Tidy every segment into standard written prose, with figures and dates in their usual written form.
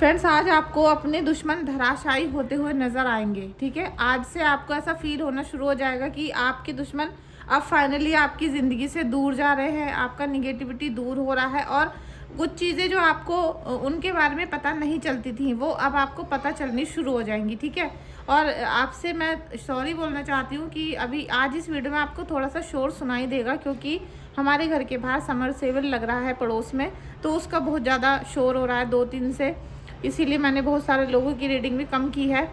Friends, आज आपको अपने दुश्मन धराशायी होते हुए नज़र आएंगे। ठीक है, आज से आपको ऐसा फील होना शुरू हो जाएगा कि आपके दुश्मन अब फाइनली आपकी ज़िंदगी से दूर जा रहे हैं, आपका निगेटिविटी दूर हो रहा है और कुछ चीज़ें जो आपको उनके बारे में पता नहीं चलती थी वो अब आपको पता चलनी शुरू हो जाएंगी। ठीक है, और आपसे मैं सॉरी बोलना चाहती हूँ कि अभी आज इस वीडियो में आपको थोड़ा सा शोर सुनाई देगा, क्योंकि हमारे घर के बाहर समरसेबल लग रहा है पड़ोस में, तो उसका बहुत ज़्यादा शोर हो रहा है 2-3 से, इसीलिए मैंने बहुत सारे लोगों की रीडिंग भी कम की है।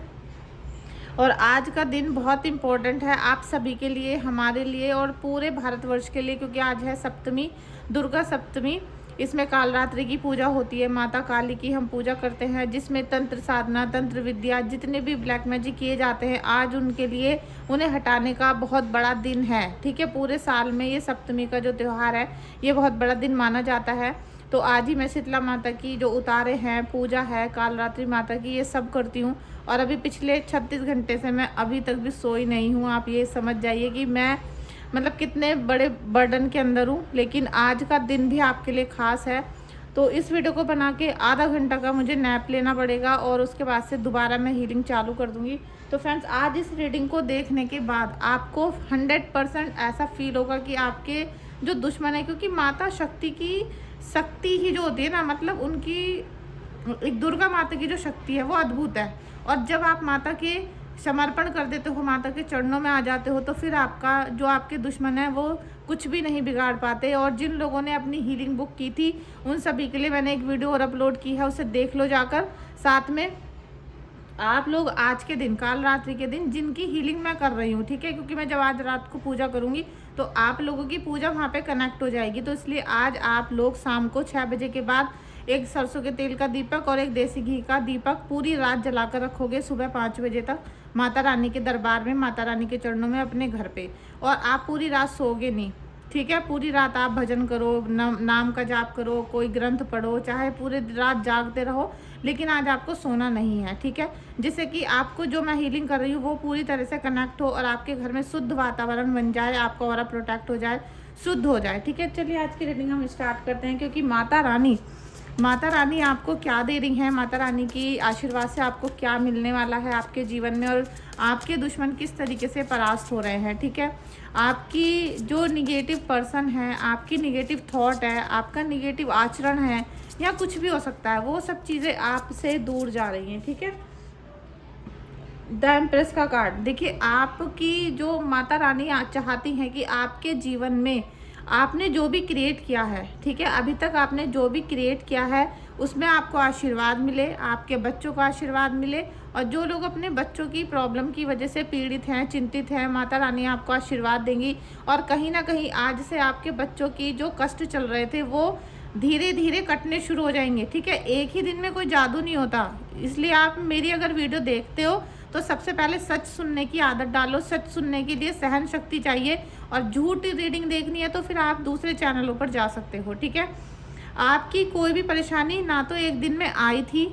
और आज का दिन बहुत इम्पोर्टेंट है आप सभी के लिए, हमारे लिए और पूरे भारतवर्ष के लिए, क्योंकि आज है सप्तमी, दुर्गा सप्तमी। इसमें कालरात्रि की पूजा होती है, माता काली की हम पूजा करते हैं, जिसमें तंत्र साधना, तंत्र विद्या, जितने भी ब्लैक मैजिक किए जाते हैं आज उनके लिए, उन्हें हटाने का बहुत बड़ा दिन है। ठीक है, पूरे साल में ये सप्तमी का जो त्यौहार है ये बहुत बड़ा दिन माना जाता है। तो आज ही मैं शीतला माता की जो उतारे हैं, पूजा है, कालरात्रि माता की, ये सब करती हूँ। और अभी पिछले 36 घंटे से मैं अभी तक भी सोई नहीं हूँ। आप ये समझ जाइए कि मैं मतलब कितने बड़े बर्डन के अंदर हूँ, लेकिन आज का दिन भी आपके लिए ख़ास है। तो इस वीडियो को बना के आधा घंटा का मुझे नैप लेना पड़ेगा और उसके बाद से दोबारा मैं हीलिंग चालू कर दूँगी। तो फ्रेंड्स, आज इस रीडिंग को देखने के बाद आपको 100% ऐसा फील होगा कि आपके जो दुश्मन है, क्योंकि माता शक्ति की शक्ति ही जो होती है ना, मतलब उनकी एक दुर्गा माता की जो शक्ति है वो अद्भुत है। और जब आप माता के समर्पण कर देते हो, माता के चरणों में आ जाते हो, तो फिर आपका जो आपके दुश्मन है वो कुछ भी नहीं बिगाड़ पाते। और जिन लोगों ने अपनी हीलिंग बुक की थी उन सभी के लिए मैंने एक वीडियो और अपलोड की है, उसे देख लो जाकर। साथ में आप लोग आज के दिन, काल रात्रि के दिन जिनकी हीलिंग मैं कर रही हूँ, ठीक है, क्योंकि मैं जब आज रात को पूजा करूँगी तो आप लोगों की पूजा वहाँ पे कनेक्ट हो जाएगी, तो इसलिए आज आप लोग शाम को 6 बजे के बाद एक सरसों के तेल का दीपक और एक देसी घी का दीपक पूरी रात जलाकर रखोगे, सुबह 5 बजे तक माता रानी के दरबार में, माता रानी के चरणों में, अपने घर पे। और आप पूरी रात सोओगे नहीं, ठीक है, पूरी रात आप भजन करो, नाम का जाप करो, कोई ग्रंथ पढ़ो, चाहे पूरी रात जागते रहो, लेकिन आज आपको सोना नहीं है। ठीक है, जिससे कि आपको जो मैं हीलिंग कर रही हूँ वो पूरी तरह से कनेक्ट हो और आपके घर में शुद्ध वातावरण बन जाए, आपका ऑरा प्रोटेक्ट हो जाए, शुद्ध हो जाए। ठीक है, चलिए आज की रीडिंग हम स्टार्ट करते हैं, क्योंकि माता रानी आपको क्या दे रही हैं, माता रानी की आशीर्वाद से आपको क्या मिलने वाला है आपके जीवन में, और आपके दुश्मन किस तरीके से परास्त हो रहे हैं। ठीक है, आपकी जो निगेटिव पर्सन है, आपकी निगेटिव थॉट है, आपका निगेटिव आचरण है, या कुछ भी हो सकता है, वो सब चीज़ें आपसे दूर जा रही हैं। ठीक है, द एम्प्रेस का कार्ड देखिए, आपकी जो माता रानी चाहती हैं कि आपके जीवन में आपने जो भी क्रिएट किया है, ठीक है, अभी तक आपने जो भी क्रिएट किया है उसमें आपको आशीर्वाद मिले, आपके बच्चों को आशीर्वाद मिले। और जो लोग अपने बच्चों की प्रॉब्लम की वजह से पीड़ित हैं, चिंतित हैं, माता रानी आपको आशीर्वाद देंगी। और कहीं ना कहीं आज से आपके बच्चों की जो कष्ट चल रहे थे वो धीरे धीरे कटने शुरू हो जाएंगे। ठीक है, एक ही दिन में कोई जादू नहीं होता, इसलिए आप मेरी अगर वीडियो देखते हो तो सबसे पहले सच सुनने की आदत डालो। सच सुनने के लिए सहन शक्ति चाहिए, और झूठी रीडिंग देखनी है तो फिर आप दूसरे चैनलों पर जा सकते हो। ठीक है, आपकी कोई भी परेशानी ना तो एक दिन में आई थी,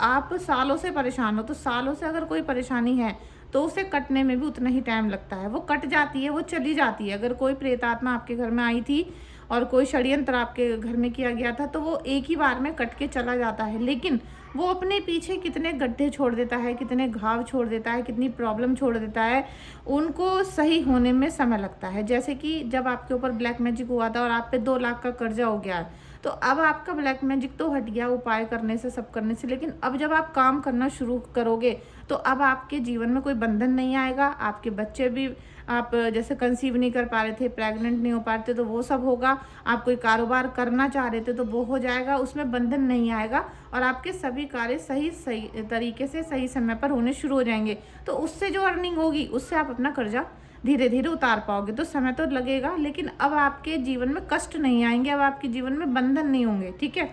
आप सालों से परेशान हो, तो सालों से अगर कोई परेशानी है तो उसे कटने में भी उतना ही टाइम लगता है। वो कट जाती है, वो चली जाती है। अगर कोई प्रेतात्मा आपके घर में आई थी और कोई षड्यंत्र आपके घर में किया गया था तो वो एक ही बार में कट के चला जाता है, लेकिन वो अपने पीछे कितने गड्ढे छोड़ देता है, कितने घाव छोड़ देता है, कितनी प्रॉब्लम छोड़ देता है, उनको सही होने में समय लगता है। जैसे कि जब आपके ऊपर ब्लैक मैजिक हुआ था और आप पे 2 लाख का कर्जा हो गया, तो अब आपका ब्लैक मैजिक तो हट गया उपाय करने से, सब करने से, लेकिन अब जब आप काम करना शुरू करोगे तो अब आपके जीवन में कोई बंधन नहीं आएगा। आपके बच्चे भी, आप जैसे कंसीव नहीं कर पा रहे थे, प्रेग्नेंट नहीं हो पा रहे थे, तो वो सब होगा। आप कोई कारोबार करना चाह रहे थे तो वो हो जाएगा, उसमें बंधन नहीं आएगा, और आपके सभी कार्य सही तरीके से सही समय पर होने शुरू हो जाएंगे। तो उससे जो अर्निंग होगी उससे आप अपना कर्जा धीरे धीरे उतार पाओगे। तो समय तो लगेगा, लेकिन अब आपके जीवन में कष्ट नहीं आएंगे, अब आपके जीवन में बंधन नहीं होंगे। ठीक है,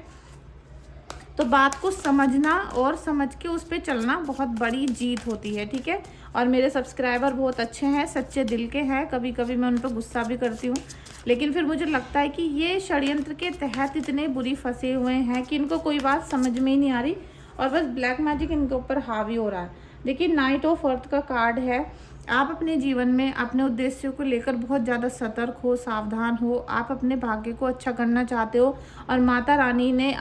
तो बात को समझना और समझ के उस पर चलना बहुत बड़ी जीत होती है। ठीक है, और मेरे सब्सक्राइबर बहुत अच्छे हैं, सच्चे दिल के हैं। कभी कभी मैं उन पर गुस्सा भी करती हूँ, लेकिन फिर मुझे लगता है कि ये षड्यंत्र के तहत इतने बुरी फंसे हुए हैं कि इनको कोई बात समझ में ही नहीं आ रही, और बस ब्लैक मैजिक इनके ऊपर हावी हो रहा है। देखिए, नाइट ऑफ अर्थ का कार्ड है। आप अपने जीवन में अपने उद्देश्यों को लेकर बहुत ज़्यादा सतर्क हो, सावधान हो। आप अपने भाग्य को अच्छा करना चाहते हो, और माता रानी ने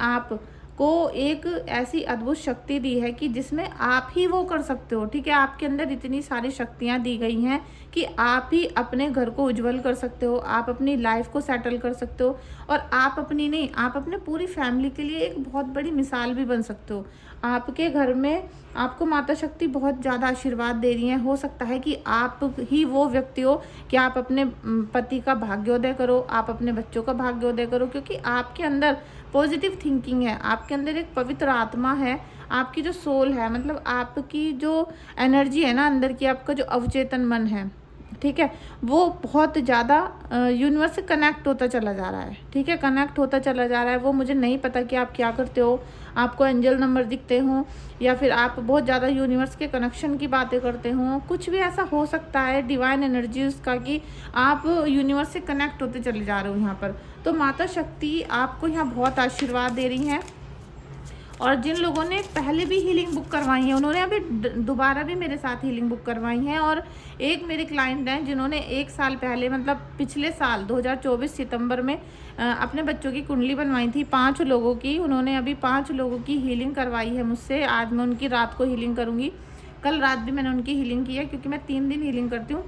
को एक ऐसी अद्भुत शक्ति दी है कि जिसमें आप ही वो कर सकते हो, ठीक है। आपके अंदर इतनी सारी शक्तियाँ दी गई हैं कि आप ही अपने घर को उज्जवल कर सकते हो, आप अपनी लाइफ को सेटल कर सकते हो, और आप अपनी नहीं, आप अपने पूरी फैमिली के लिए एक बहुत बड़ी मिसाल भी बन सकते हो। आपके घर में आपको माता शक्ति बहुत ज़्यादा आशीर्वाद दे रही हैं। हो सकता है कि आप ही वो व्यक्ति हो कि आप अपने पति का भाग्योदय करो, आप अपने बच्चों का भाग्योदय करो, क्योंकि आपके अंदर पॉजिटिव थिंकिंग है, आपके अंदर एक पवित्र आत्मा है, आपकी जो सोल है, मतलब आपकी जो एनर्जी है ना अंदर की, आपका जो अवचेतन मन है, ठीक है, वो बहुत ज़्यादा यूनिवर्स से कनेक्ट होता चला जा रहा है, ठीक है, कनेक्ट होता चला जा रहा है। वो मुझे नहीं पता कि आप क्या करते हो, आपको एंजल नंबर दिखते हो, या फिर आप बहुत ज़्यादा यूनिवर्स के कनेक्शन की बातें करते हो, कुछ भी ऐसा हो सकता है डिवाइन एनर्जी उसका कि आप यूनिवर्स से कनेक्ट होते चले जा रहे हो यहाँ पर। तो माता शक्ति आपको यहाँ बहुत आशीर्वाद दे रही हैं। और जिन लोगों ने पहले भी हीलिंग बुक करवाई है, उन्होंने अभी दोबारा भी मेरे साथ हीलिंग बुक करवाई हैं। और एक मेरे क्लाइंट हैं जिन्होंने 1 साल पहले, मतलब पिछले साल 2024 सितंबर में अपने बच्चों की कुंडली बनवाई थी 5 लोगों की। उन्होंने अभी 5 लोगों की हीलिंग करवाई है मुझसे। आज मैं उनकी रात को हीलिंग करूँगी, कल रात भी मैंने उनकी हीलिंग की है, क्योंकि मैं 3 दिन हीलिंग करती हूँ।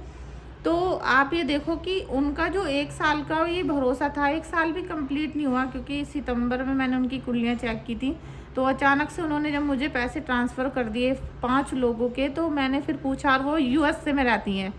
तो आप ये देखो कि उनका जो 1 साल का ये भरोसा था, 1 साल भी कंप्लीट नहीं हुआ, क्योंकि सितंबर में मैंने उनकी कुंडलियाँ चेक की थी। तो अचानक से उन्होंने जब मुझे पैसे ट्रांसफ़र कर दिए 5 लोगों के, तो मैंने फिर पूछा, और वो यूएसए में रहती हैं,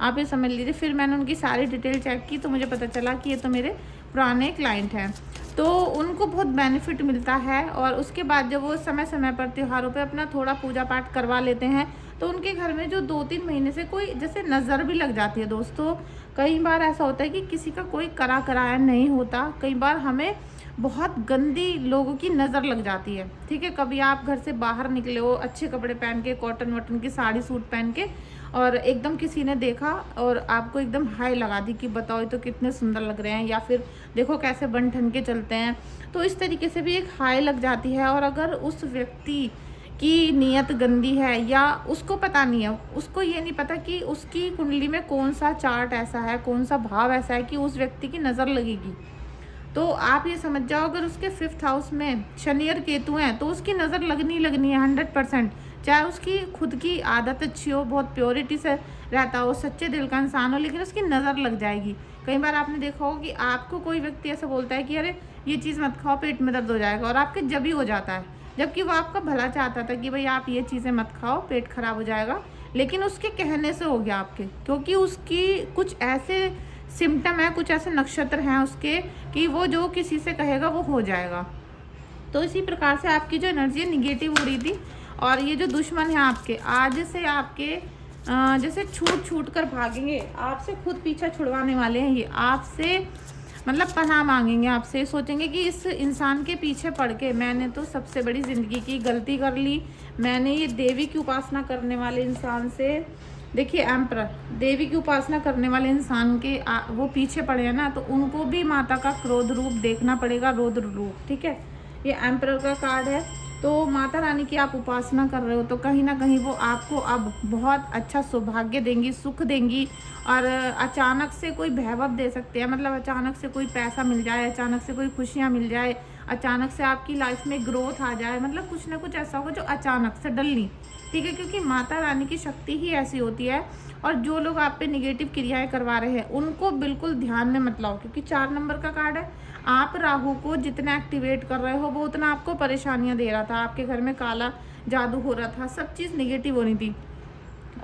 आप ये समझ लीजिए। फिर मैंने उनकी सारी डिटेल चेक की, तो मुझे पता चला कि ये तो मेरे पुराने क्लाइंट हैं, तो उनको बहुत बेनिफिट मिलता है। और उसके बाद जब वो समय समय पर त्योहारों पे अपना थोड़ा पूजा पाठ करवा लेते हैं, तो उनके घर में जो 2-3 महीने से कोई जैसे नज़र भी लग जाती है। दोस्तों, कई बार ऐसा होता है कि किसी का कोई कराया नहीं होता, कई बार हमें बहुत गंदी लोगों की नज़र लग जाती है, ठीक है। कभी आप घर से बाहर निकले हो अच्छे कपड़े पहन के, कॉटन वॉटन की साड़ी सूट पहन के, और एकदम किसी ने देखा और आपको एकदम हाई लगा दी कि बताओ ये तो कितने सुंदर लग रहे हैं, या फिर देखो कैसे बन ठन के चलते हैं, तो इस तरीके से भी एक हाई लग जाती है। और अगर उस व्यक्ति की नीयत गंदी है, या उसको पता नहीं है, उसको ये नहीं पता कि उसकी कुंडली में कौन सा चार्ट ऐसा है, कौन सा भाव ऐसा है कि उस व्यक्ति की नज़र लगेगी, तो आप ये समझ जाओ अगर उसके 5th हाउस में शनि और केतु हैं, तो उसकी नज़र लगनी है 100%। चाहे उसकी खुद की आदत अच्छी हो, बहुत प्योरिटी से रहता हो, सच्चे दिल का इंसान हो, लेकिन उसकी नज़र लग जाएगी। कई बार आपने देखा हो कि आपको कोई व्यक्ति ऐसा बोलता है कि अरे ये चीज़ मत खाओ, पेट में दर्द हो जाएगा, और आपके जब ही हो जाता है, जबकि वो आपका भला चाहता था कि भाई आप ये चीज़ें मत खाओ, पेट खराब हो जाएगा, लेकिन उसके कहने से हो गया आपके, क्योंकि उसकी कुछ ऐसे सिम्टम है, कुछ ऐसे नक्षत्र हैं उसके कि वो जो किसी से कहेगा वो हो जाएगा। तो इसी प्रकार से आपकी जो एनर्जी निगेटिव हो रही थी, और ये जो दुश्मन है आपके, आज से आपके जैसे छूट कर भागेंगे, आपसे खुद पीछा छुड़वाने वाले हैं। ये आपसे मतलब पनाह मांगेंगे, आपसे सोचेंगे कि इस इंसान के पीछे पड़ के मैंने तो सबसे बड़ी ज़िंदगी की गलती कर ली, मैंने ये देवी की उपासना करने वाले इंसान से, देखिए एम्परर, देवी की उपासना करने वाले इंसान के वो पीछे पड़े हैं ना, तो उनको भी माता का क्रोध रूप देखना पड़ेगा, रौद्र रूप, ठीक है। ये एम्परर का कार्ड है। तो माता रानी की आप उपासना कर रहे हो, तो कहीं ना कहीं वो आपको अब बहुत अच्छा सौभाग्य देंगी, सुख देंगी, और अचानक से कोई वैभव दे सकते हैं, मतलब अचानक से कोई पैसा मिल जाए, अचानक से कोई खुशियाँ मिल जाए, अचानक से आपकी लाइफ में ग्रोथ आ जाए, मतलब कुछ ना कुछ ऐसा होगा जो अचानक से डलनी, ठीक है, क्योंकि माता रानी की शक्ति ही ऐसी होती है। और जो लोग आप पे निगेटिव क्रियाएं करवा रहे हैं, उनको बिल्कुल ध्यान में मत लाओ, क्योंकि 4 नंबर का कार्ड है। आप राहु को जितना एक्टिवेट कर रहे हो, वो उतना आपको परेशानियां दे रहा था, आपके घर में काला जादू हो रहा था, सब चीज़ निगेटिव होनी थी।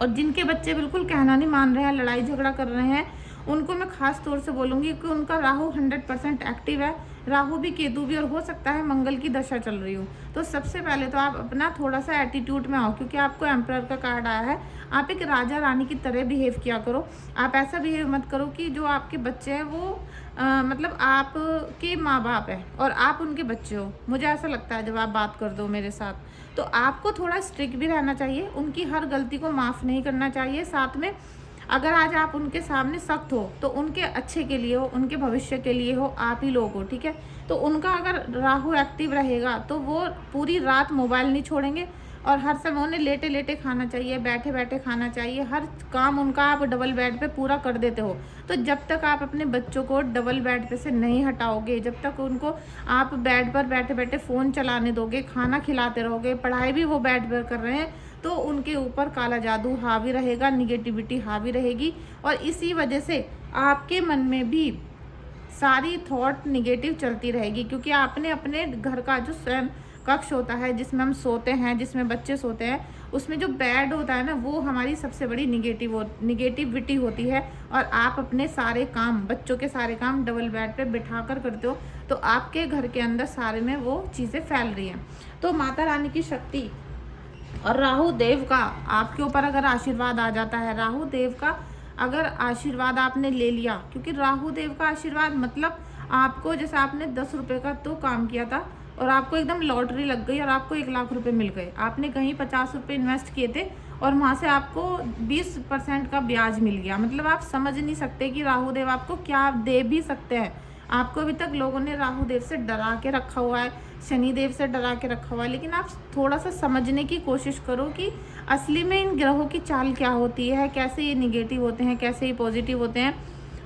और जिनके बच्चे बिल्कुल कहना नहीं मान रहे हैं, लड़ाई झगड़ा कर रहे हैं, उनको मैं खास तौर से बोलूँगी कि उनका राहु 100% एक्टिव है, राहु भी केतु भी, और हो सकता है मंगल की दशा चल रही हो। तो सबसे पहले तो आप अपना थोड़ा सा एटीट्यूड में आओ, क्योंकि आपको एम्परर का कार्ड आया है। आप एक राजा रानी की तरह बिहेव किया करो, आप ऐसा बिहेव मत करो कि जो आपके बच्चे हैं वो मतलब आपके माँ बाप है और आप उनके बच्चे हो। मुझे ऐसा लगता है जब आप बात कर दो मेरे साथ, तो आपको थोड़ा स्ट्रिक्ट भी रहना चाहिए, उनकी हर गलती को माफ़ नहीं करना चाहिए। साथ में अगर आज आप उनके सामने सख्त हो, तो उनके अच्छे के लिए हो, उनके भविष्य के लिए हो, आप ही लोग हो, ठीक है। तो उनका अगर राहु एक्टिव रहेगा, तो वो पूरी रात मोबाइल नहीं छोड़ेंगे, और हर समय उन्हें लेटे लेटे खाना चाहिए, बैठे बैठे खाना चाहिए, हर काम उनका आप डबल बेड पे पूरा कर देते हो। तो जब तक आप अपने बच्चों को डबल बेड पे से नहीं हटाओगे, जब तक उनको आप बेड पर बैठे बैठे फ़ोन चलाने दोगे, खाना खिलाते रहोगे, पढ़ाई भी वो बेड पर कर रहे हैं, तो उनके ऊपर काला जादू हावी रहेगा, निगेटिविटी हावी रहेगी। और इसी वजह से आपके मन में भी सारी थॉट निगेटिव चलती रहेगी, क्योंकि आपने अपने घर का जो स्वयं कक्ष होता है, जिसमें हम सोते हैं, जिसमें बच्चे सोते हैं, उसमें जो बेड होता है ना, वो हमारी सबसे बड़ी निगेटिविटी होती है। और आप अपने सारे काम, बच्चों के सारे काम डबल बेड पे बिठा कर करते हो, तो आपके घर के अंदर सारे में वो चीज़ें फैल रही हैं। तो माता रानी की शक्ति और राहु देव का आपके ऊपर अगर आशीर्वाद आ जाता है, राहु देव का अगर आशीर्वाद आपने ले लिया, क्योंकि राहु देव का आशीर्वाद मतलब आपको, जैसे आपने 10 रुपये का तो काम किया था और आपको एकदम लॉटरी लग गई और आपको 1 लाख रुपए मिल गए। आपने कहीं 50 रुपये इन्वेस्ट किए थे और वहाँ से आपको 20% का ब्याज मिल गया। मतलब आप समझ नहीं सकते कि राहु देव आपको क्या दे भी सकते हैं। आपको अभी तक लोगों ने राहु देव से डरा के रखा हुआ है, शनि देव से डरा के रखा हुआ है, लेकिन आप थोड़ा सा समझने की कोशिश करो कि असली में इन ग्रहों की चाल क्या होती है, कैसे ये निगेटिव होते हैं, कैसे ये पॉजिटिव होते हैं।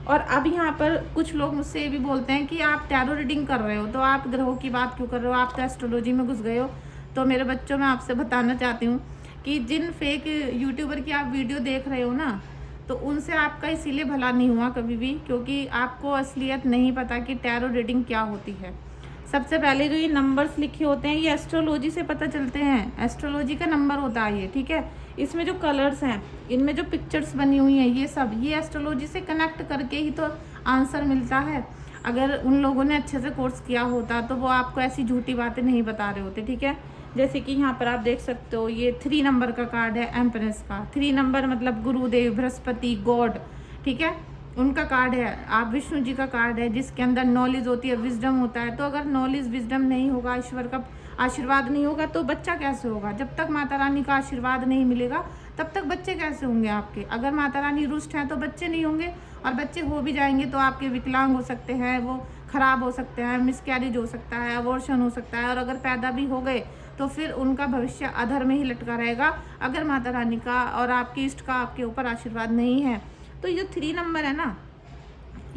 और अब यहाँ पर कुछ लोग मुझसे ये भी बोलते हैं कि आप टैरो रीडिंग कर रहे हो तो आप ग्रहों की बात क्यों कर रहे हो, आप तो एस्ट्रोलॉजी में घुस गए हो। तो मेरे बच्चों, मैं आपसे बताना चाहती हूँ कि जिन फेक यूट्यूबर की आप वीडियो देख रहे हो ना, तो उनसे आपका इसीलिए भला नहीं हुआ कभी भी, क्योंकि आपको असलियत नहीं पता कि टैरो रीडिंग क्या होती है। सबसे पहले जो ये नंबर्स लिखे होते हैं, ये एस्ट्रोलॉजी से पता चलते हैं, एस्ट्रोलॉजी का नंबर होता है ये, ठीक है। इसमें जो कलर्स हैं, इनमें जो पिक्चर्स बनी हुई हैं, ये सब ये एस्ट्रोलॉजी से कनेक्ट करके ही तो आंसर मिलता है। अगर उन लोगों ने अच्छे से कोर्स किया होता तो वो आपको ऐसी झूठी बातें नहीं बता रहे होते, ठीक है। जैसे कि यहाँ पर आप देख सकते हो, ये 3 नंबर का कार्ड है एम्प्रेस का। 3 नंबर मतलब गुरुदेव, बृहस्पति, गॉड, ठीक है, उनका कार्ड है। आप विष्णु जी का कार्ड है, जिसके अंदर नॉलेज होती है, विजडम होता है। तो अगर नॉलेज विजडम नहीं होगा, ईश्वर का आशीर्वाद नहीं होगा, तो बच्चा कैसे होगा। जब तक माता रानी का आशीर्वाद नहीं मिलेगा तब तक बच्चे कैसे होंगे आपके। अगर माता रानी रुष्ट हैं तो बच्चे नहीं होंगे, और बच्चे हो भी जाएंगे तो आपके विकलांग हो सकते हैं, वो खराब हो सकते हैं, मिसकैरेज हो सकता है, अबॉर्शन हो सकता है। और अगर पैदा भी हो गए तो फिर उनका भविष्य अधर में ही लटका रहेगा, अगर माता रानी का और आपके इष्ट का आपके ऊपर आशीर्वाद नहीं है। तो ये 3 नंबर है ना,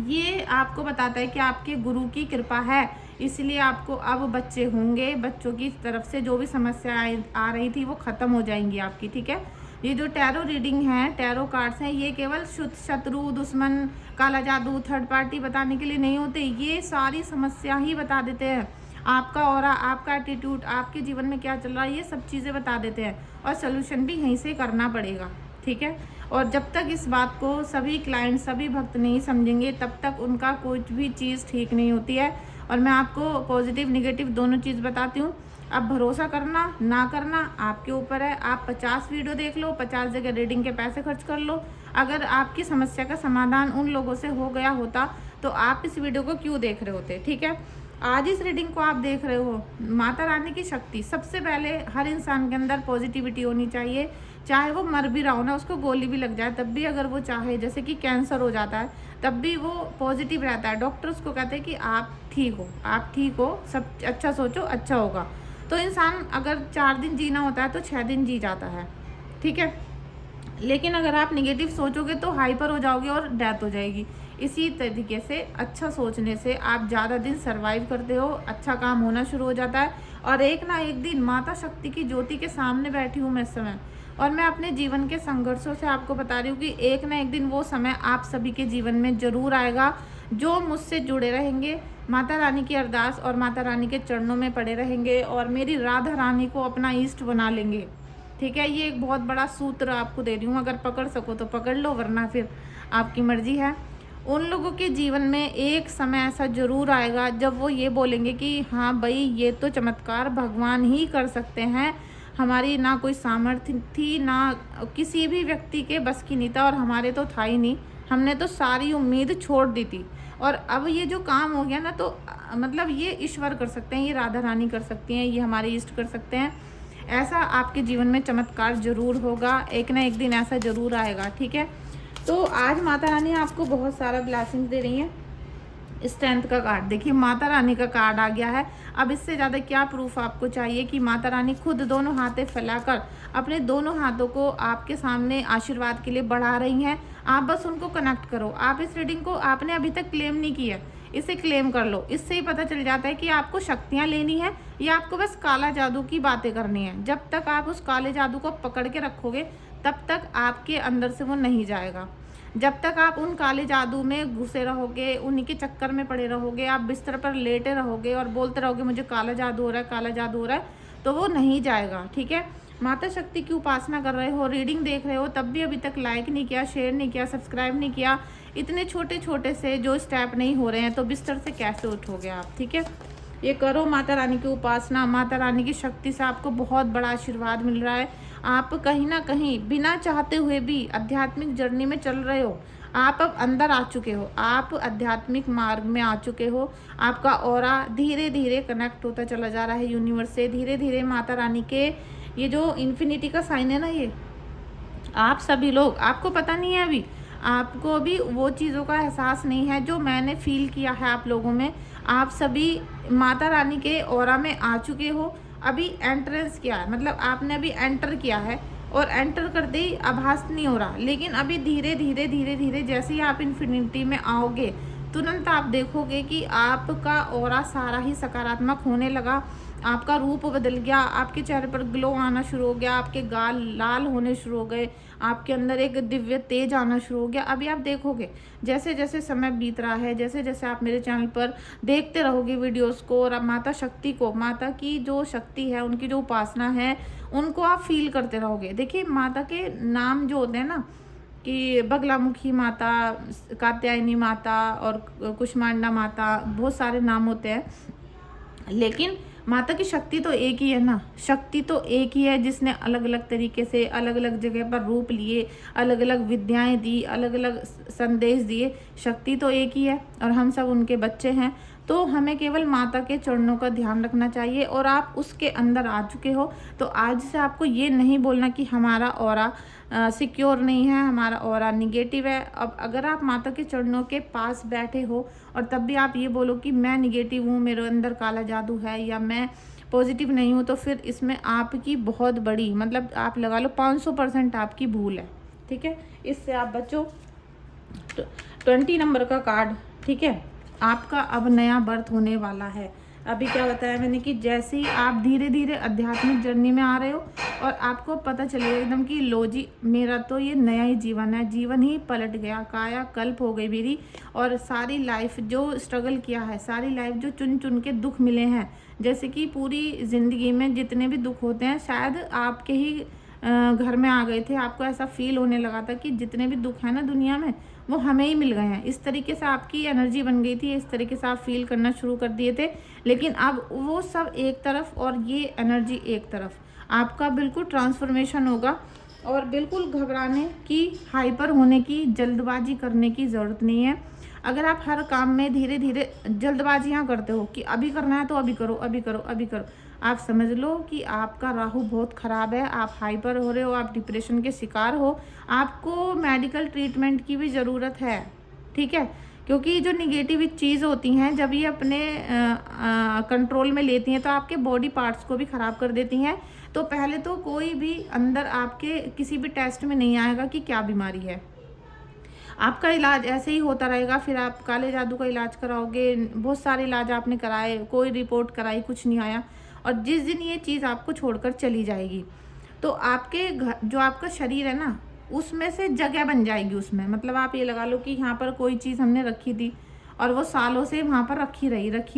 ये आपको बताता है कि आपके गुरु की कृपा है, इसलिए आपको अब बच्चे होंगे। बच्चों की तरफ से जो भी समस्याएं आ रही थी वो ख़त्म हो जाएंगी आपकी, ठीक है। ये जो टैरो रीडिंग है, टैरो कार्ड्स हैं, ये केवल शत्रु, दुश्मन, काला जादू, थर्ड पार्टी बताने के लिए नहीं होते। ये सारी समस्या ही बता देते हैं, आपका ऑरा, आपका एटीट्यूड, आपके जीवन में क्या चल रहा है, ये सब चीज़ें बता देते हैं। और सोल्यूशन भी यहीं से करना पड़ेगा, ठीक है। और जब तक इस बात को सभी क्लाइंट, सभी भक्त नहीं समझेंगे, तब तक उनका कोई भी चीज़ ठीक नहीं होती है। और मैं आपको पॉजिटिव निगेटिव दोनों चीज़ बताती हूँ। अब भरोसा करना ना करना आपके ऊपर है। आप 50 वीडियो देख लो, 50 जगह रीडिंग के पैसे खर्च कर लो। अगर आपकी समस्या का समाधान उन लोगों से हो गया होता तो आप इस वीडियो को क्यों देख रहे होते, ठीक है। आज इस रीडिंग को आप देख रहे हो, माता रानी की शक्ति। सबसे पहले हर इंसान के अंदर पॉजिटिविटी होनी चाहिए, चाहे वो मर भी रहा हो ना, उसको गोली भी लग जाए तब भी अगर वो चाहे, जैसे कि कैंसर हो जाता है तब भी वो पॉजिटिव रहता है। डॉक्टर उसको कहते हैं कि आप ठीक हो, आप ठीक हो, सब अच्छा सोचो, अच्छा होगा। तो इंसान अगर 4 दिन जीना होता है तो 6 दिन जी जाता है, ठीक है। लेकिन अगर आप नेगेटिव सोचोगे तो हाइपर हो जाओगे और डेथ हो जाएगी। इसी तरीके से अच्छा सोचने से आप ज़्यादा दिन सर्वाइव करते हो, अच्छा काम होना शुरू हो जाता है। और एक ना एक दिन माता शक्ति की ज्योति के सामने बैठी हूँ मैं इस समय, और मैं अपने जीवन के संघर्षों से आपको बता रही हूँ कि एक ना एक दिन वो समय आप सभी के जीवन में ज़रूर आएगा। जो मुझसे जुड़े रहेंगे, माता रानी की अरदास और माता रानी के चरणों में पड़े रहेंगे और मेरी राधा रानी को अपना इष्ट बना लेंगे, ठीक है। ये एक बहुत बड़ा सूत्र आपको दे रही हूँ, अगर पकड़ सको तो पकड़ लो, वरना फिर आपकी मर्जी है। उन लोगों के जीवन में एक समय ऐसा ज़रूर आएगा जब वो ये बोलेंगे कि हाँ भाई, ये तो चमत्कार भगवान ही कर सकते हैं, हमारी ना कोई सामर्थ्य थी, ना किसी भी व्यक्ति के बस की नहीं था, और हमारे तो था ही नहीं, हमने तो सारी उम्मीद छोड़ दी थी। और अब ये जो काम हो गया ना, तो मतलब ये ईश्वर कर सकते हैं, ये राधा रानी कर सकती हैं, ये हमारे इष्ट कर सकते हैं। ऐसा आपके जीवन में चमत्कार ज़रूर होगा, एक ना एक दिन ऐसा ज़रूर आएगा, ठीक है। तो आज माता रानी आपको बहुत सारा ब्लेसिंग्स दे रही हैं। स्ट्रेंथ का कार्ड, देखिए माता रानी का कार्ड आ गया है। अब इससे ज़्यादा क्या प्रूफ आपको चाहिए कि माता रानी खुद दोनों हाथें फैलाकर अपने दोनों हाथों को आपके सामने आशीर्वाद के लिए बढ़ा रही हैं। आप बस उनको कनेक्ट करो। आप इस रीडिंग को आपने अभी तक क्लेम नहीं किया, इसे क्लेम कर लो। इससे ही पता चल जाता है कि आपको शक्तियाँ लेनी है या आपको बस काला जादू की बातें करनी है। जब तक आप उस काले जादू को पकड़ के रखोगे तब तक आपके अंदर से वो नहीं जाएगा। जब तक आप उन काले जादू में घुसे रहोगे, उन्हीं के चक्कर में पड़े रहोगे, आप बिस्तर पर लेटे रहोगे और बोलते रहोगे मुझे काला जादू हो रहा है, काला जादू हो रहा है, तो वो नहीं जाएगा। ठीक है, माता शक्ति की उपासना कर रहे हो, रीडिंग देख रहे हो, तब भी अभी तक लाइक नहीं किया, शेयर नहीं किया, सब्सक्राइब नहीं किया, इतने छोटे छोटे से जो स्टेप नहीं हो रहे हैं तो बिस्तर से कैसे उठोगे आप। ठीक है, ये करो माता रानी की उपासना। माता रानी की शक्ति से आपको बहुत बड़ा आशीर्वाद मिल रहा है। आप कहीं ना कहीं बिना चाहते हुए भी आध्यात्मिक जर्नी में चल रहे हो। आप अब अंदर आ चुके हो, आप आध्यात्मिक मार्ग में आ चुके हो। आपका ऑरा धीरे धीरे कनेक्ट होता चला जा रहा है यूनिवर्स से। धीरे धीरे माता रानी के ये जो इन्फिनिटी का साइन है ना, ये आप सभी लोग, आपको पता नहीं है अभी, आपको अभी वो चीज़ों का एहसास नहीं है जो मैंने फील किया है आप लोगों में। आप सभी माता रानी के ऑरा में आ चुके हो। अभी एंट्रेंस किया है, मतलब आपने अभी एंटर किया है और एंटर करते ही आभास नहीं हो रहा, लेकिन अभी धीरे धीरे धीरे धीरे जैसे ही आप इन्फिनिटी में आओगे तुरंत आप देखोगे कि आपका ऑरा सारा ही सकारात्मक होने लगा। आपका रूप बदल गया, आपके चेहरे पर ग्लो आना शुरू हो गया, आपके गाल लाल होने शुरू हो गए, आपके अंदर एक दिव्य तेज आना शुरू हो गया। अभी आप देखोगे जैसे जैसे समय बीत रहा है, जैसे जैसे आप मेरे चैनल पर देखते रहोगे वीडियोस को, और आप माता शक्ति को, माता की जो शक्ति है, उनकी जो उपासना है, उनको आप फील करते रहोगे। देखिए माता के नाम जो होते हैं ना, कि बगलामुखी माता, कात्यायनी माता और कुष्मांडा माता, बहुत सारे नाम होते हैं, लेकिन माता की शक्ति तो एक ही है ना। शक्ति तो एक ही है जिसने अलग अलग तरीके से अलग अलग जगह पर रूप लिए, अलग अलग विद्याएं दी, अलग अलग संदेश दिए। शक्ति तो एक ही है और हम सब उनके बच्चे हैं। तो हमें केवल माता के चरणों का ध्यान रखना चाहिए और आप उसके अंदर आ चुके हो। तो आज से आपको ये नहीं बोलना कि हमारा ऑरा सिक्योर नहीं है, हमारा ऑरा निगेटिव है। अब अगर आप माता के चरणों के पास बैठे हो और तब भी आप ये बोलो कि मैं निगेटिव हूँ, मेरे अंदर काला जादू है, या मैं पॉजिटिव नहीं हूँ, तो फिर इसमें आपकी बहुत बड़ी, मतलब आप लगा लो 500% आपकी भूल है। ठीक है, इससे आप बचो। 20 नंबर का कार्ड, ठीक है, आपका अब नया बर्थ होने वाला है। अभी क्या बताया मैंने कि जैसे ही आप धीरे धीरे आध्यात्मिक जर्नी में आ रहे हो और आपको पता चलेगा एकदम कि लो जी, मेरा तो ये नया ही जीवन है, जीवन ही पलट गया, काया कल्प हो गई मेरी। और सारी लाइफ जो स्ट्रगल किया है, सारी लाइफ जो चुन चुन के दुख मिले हैं, जैसे कि पूरी ज़िंदगी में जितने भी दुख होते हैं शायद आपके ही घर में आ गए थे। आपको ऐसा फील होने लगा था कि जितने भी दुख हैं ना दुनिया में, वो हमें ही मिल गए हैं। इस तरीके से आपकी एनर्जी बन गई थी, इस तरीके से आप फील करना शुरू कर दिए थे। लेकिन अब वो सब एक तरफ और ये एनर्जी एक तरफ, आपका बिल्कुल ट्रांसफॉर्मेशन होगा। और बिल्कुल घबराने की, हाइपर होने की, जल्दबाजी करने की ज़रूरत नहीं है। अगर आप हर काम में धीरे धीरे जल्दबाजियाँ करते हो कि अभी करना है तो अभी करो, अभी करो, अभी करो, आप समझ लो कि आपका राहु बहुत ख़राब है। आप हाइपर हो रहे हो, आप डिप्रेशन के शिकार हो, आपको मेडिकल ट्रीटमेंट की भी ज़रूरत है। ठीक है, क्योंकि जो निगेटिव चीज़ होती हैं जब ये अपने कंट्रोल में लेती हैं तो आपके बॉडी पार्ट्स को भी ख़राब कर देती हैं। तो पहले तो कोई भी अंदर आपके किसी भी टेस्ट में नहीं आएगा कि क्या बीमारी है। आपका इलाज ऐसे ही होता रहेगा। फिर आप काले जादू का इलाज कराओगे, बहुत सारे इलाज आपने कराए, कोई रिपोर्ट कराई, कुछ नहीं आया। और जिस दिन ये चीज़ आपको छोड़कर चली जाएगी तो आपके घर, जो आपका शरीर है ना, उसमें से जगह बन जाएगी उसमें। मतलब आप ये लगा लो कि यहाँ पर कोई चीज़ हमने रखी थी और वो सालों से वहाँ पर रखी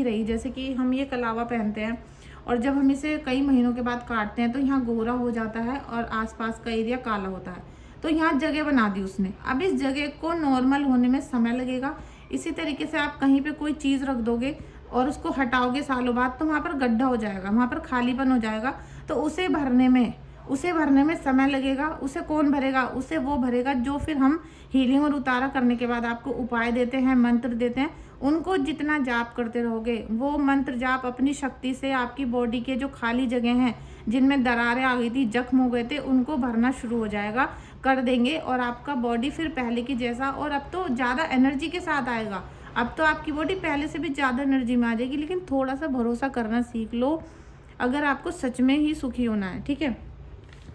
रही। जैसे कि हम ये कलावा पहनते हैं और जब हम इसे कई महीनों के बाद काटते हैं तो यहाँ गोरा हो जाता है और आसपास का एरिया काला होता है। तो यहाँ जगह बना दी उसने। अब इस जगह को नॉर्मल होने में समय लगेगा। इसी तरीके से आप कहीं पे कोई चीज़ रख दोगे और उसको हटाओगे सालों बाद, तो वहाँ पर गड्ढा हो जाएगा, वहाँ पर खालीपन हो जाएगा। तो उसे भरने में समय लगेगा। उसे कौन भरेगा? उसे वो भरेगा जो फिर हम हीलिंग और उतारा करने के बाद आपको उपाय देते हैं, मंत्र देते हैं। उनको जितना जाप करते रहोगे, वो मंत्र जाप अपनी शक्ति से आपकी बॉडी के जो खाली जगह हैं, जिनमें दरारें आ गई थी, जख्म हो गए थे, उनको भरना शुरू हो जाएगा, कर देंगे। और आपका बॉडी फिर पहले की जैसा, और अब तो ज़्यादा एनर्जी के साथ आएगा। अब तो आपकी बॉडी पहले से भी ज़्यादा एनर्जी में आ जाएगी, लेकिन थोड़ा सा भरोसा करना सीख लो अगर आपको सच में ही सुखी होना है, ठीक है।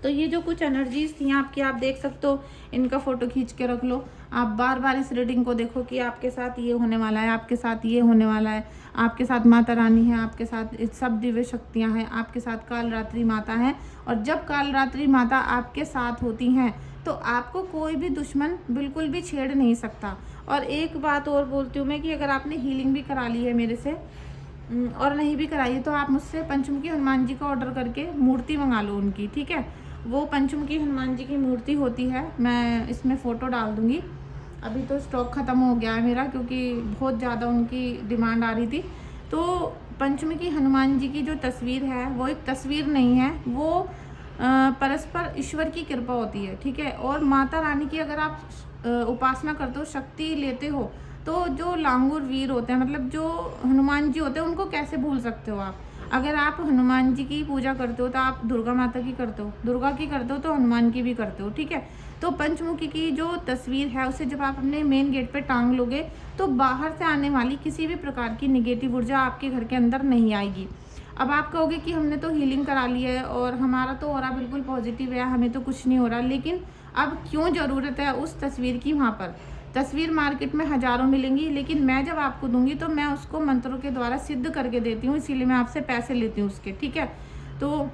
तो ये जो कुछ एनर्जीज थी आपकी, आप देख सकते हो, इनका फोटो खींच के रख लो। आप बार बार इस रीडिंग को देखो कि आपके साथ ये होने वाला है, आपके साथ ये होने वाला है, आपके साथ माता रानी है, आपके साथ सब दिव्य शक्तियाँ हैं, आपके साथ कालरात्रि माता है। और जब कालरात्रि माता आपके साथ होती हैं तो आपको कोई भी दुश्मन बिल्कुल भी छेड़ नहीं सकता। और एक बात और बोलती हूँ मैं कि अगर आपने हीलिंग भी करा ली है मेरे से और नहीं भी कराई है, तो आप मुझसे पंचमुखी हनुमान जी का ऑर्डर करके मूर्ति मंगा लो उनकी, ठीक है। वो पंचमुखी हनुमान जी की मूर्ति होती है, मैं इसमें फ़ोटो डाल दूँगी। अभी तो स्टॉक ख़त्म हो गया है मेरा, क्योंकि बहुत ज़्यादा उनकी डिमांड आ रही थी। तो पंचमुखी हनुमान जी की जो तस्वीर है वो एक तस्वीर नहीं है, वो परस्पर ईश्वर की कृपा होती है, ठीक है। और माता रानी की अगर आप उपासना करते हो, शक्ति लेते हो, तो जो लांगुर वीर होते हैं, मतलब जो हनुमान जी होते हैं, उनको कैसे भूल सकते हो आप। अगर आप हनुमान जी की पूजा करते हो तो आप दुर्गा माता की करते हो, दुर्गा की करते हो तो हनुमान की भी करते हो, ठीक है। तो पंचमुखी की जो तस्वीर है उसे जब आप अपने मेन गेट पे टांग लोगे तो बाहर से आने वाली किसी भी प्रकार की निगेटिव ऊर्जा आपके घर के अंदर नहीं आएगी। अब आप कहोगे कि हमने तो हीलिंग करा ली है और हमारा तो ऑरा बिल्कुल पॉजिटिव है, हमें तो कुछ नहीं हो रहा, लेकिन अब क्यों ज़रूरत है उस तस्वीर की। वहाँ पर तस्वीर मार्केट में हज़ारों मिलेंगी, लेकिन मैं जब आपको दूंगी तो मैं उसको मंत्रों के द्वारा सिद्ध करके देती हूँ, इसीलिए मैं आपसे पैसे लेती हूँ उसके, ठीक है। तो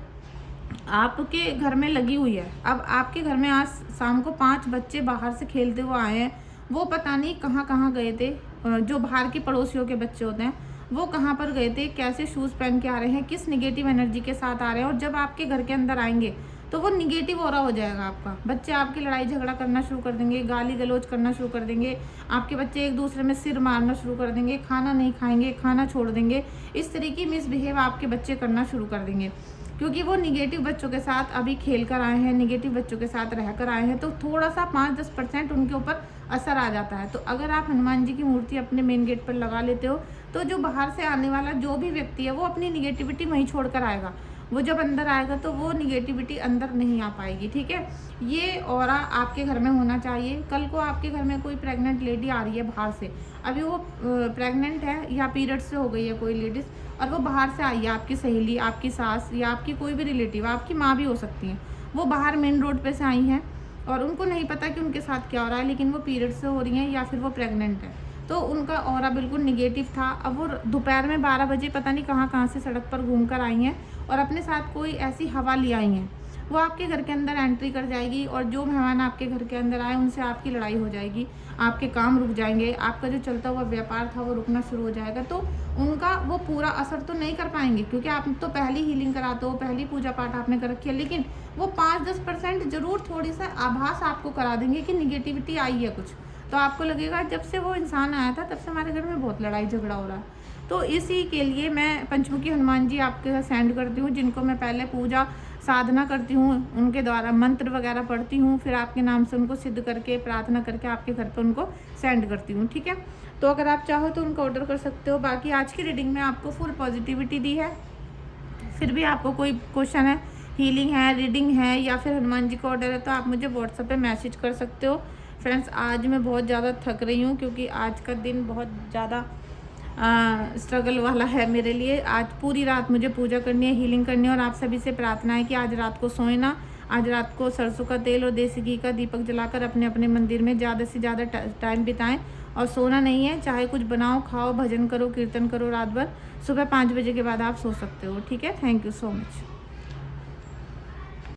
आपके घर में लगी हुई है। अब आपके घर में आज शाम को 5 बच्चे बाहर से खेलते हुए आए हैं, वो पता नहीं कहाँ कहाँ गए थे। जो बाहर के पड़ोसियों के बच्चे होते हैं वो कहाँ पर गए थे, कैसे शूज़ पहन के आ रहे हैं, किस निगेटिव एनर्जी के साथ आ रहे हैं। और जब आपके घर के अंदर आएंगे तो वो निगेटिव ऑरा हो जाएगा आपका। बच्चे आपकी लड़ाई झगड़ा करना शुरू कर देंगे, गाली गलौज करना शुरू कर देंगे, आपके बच्चे एक दूसरे में सिर मारना शुरू कर देंगे, खाना नहीं खाएंगे, खाना छोड़ देंगे, इस तरीके की मिसबिहेव आपके बच्चे करना शुरू कर देंगे, क्योंकि वो निगेटिव बच्चों के साथ अभी खेल कर आए हैं, निगेटिव बच्चों के साथ रह कर आए हैं। तो थोड़ा सा 5-10% उनके ऊपर असर आ जाता है। तो अगर आप हनुमान जी की मूर्ति अपने मेन गेट पर लगा लेते हो तो जो बाहर से आने वाला जो भी व्यक्ति है वो अपनी निगेटिविटी वहीं छोड़ कर आएगा। वो जब अंदर आएगा तो वो निगेटिविटी अंदर नहीं आ पाएगी, ठीक है। ये ऑरा आपके घर में होना चाहिए। कल को आपके घर में कोई प्रेग्नेंट लेडी आ रही है बाहर से, अभी वो प्रेग्नेंट है या पीरियड से हो गई है कोई लेडीज़, और वो बाहर से आई है, आपकी सहेली, आपकी सास या आपकी कोई भी रिलेटिव, आपकी माँ भी हो सकती है, वो बाहर मेन रोड पे से आई हैं और उनको नहीं पता कि उनके साथ क्या हो रहा है, लेकिन वो पीरियड से हो रही हैं या फिर वो प्रेग्नेंट है, तो उनका ऑरा बिल्कुल निगेटिव था। अब वो दोपहर में 12 बजे पता नहीं कहाँ से सड़क पर घूम कर आई हैं और अपने साथ कोई ऐसी हवा ले आई हैं, वो आपके घर के अंदर एंट्री कर जाएगी और जो मेहमान आपके घर के अंदर आए उनसे आपकी लड़ाई हो जाएगी, आपके काम रुक जाएंगे, आपका जो चलता हुआ व्यापार था वो रुकना शुरू हो जाएगा। तो उनका वो पूरा असर तो नहीं कर पाएंगे, क्योंकि आप तो पहली हीलिंग कराते हो, पहली पूजा पाठ आपने कर रखी है, लेकिन वो 5-10% ज़रूर थोड़ी सा आभास आपको करा देंगे कि निगेटिविटी आई है कुछ। तो आपको लगेगा जब से वो इंसान आया था तब से हमारे घर में बहुत लड़ाई झगड़ा हो रहा है। तो इसी के लिए मैं पंचमुखी हनुमान जी आपके साथ सेंड करती हूँ, जिनको मैं पहले पूजा साधना करती हूँ, उनके द्वारा मंत्र वगैरह पढ़ती हूँ, फिर आपके नाम से उनको सिद्ध करके प्रार्थना करके आपके घर पर उनको सेंड करती हूँ, ठीक है। तो अगर आप चाहो तो उनको ऑर्डर कर सकते हो। बाकी आज की रीडिंग में आपको फुल पॉजिटिविटी दी है, फिर भी आपको कोई क्वेश्चन है, हीलिंग है, रीडिंग है या फिर हनुमान जी का ऑर्डर है, तो आप मुझे व्हाट्सएप पे मैसेज कर सकते हो। फ्रेंड्स, आज मैं बहुत ज़्यादा थक रही हूँ क्योंकि आज का दिन बहुत ज़्यादा स्ट्रगल वाला है मेरे लिए। आज पूरी रात मुझे पूजा करनी है, हीलिंग करनी है, और आप सभी से प्रार्थना है कि आज रात को सोए ना, आज रात को सरसों का तेल और देसी घी का दीपक जलाकर अपने अपने मंदिर में ज़्यादा से ज़्यादा टाइम बिताएं और सोना नहीं है। चाहे कुछ बनाओ, खाओ, भजन करो, कीर्तन करो रात भर, सुबह 5 बजे के बाद आप सो सकते हो, ठीक है। Thank you so much.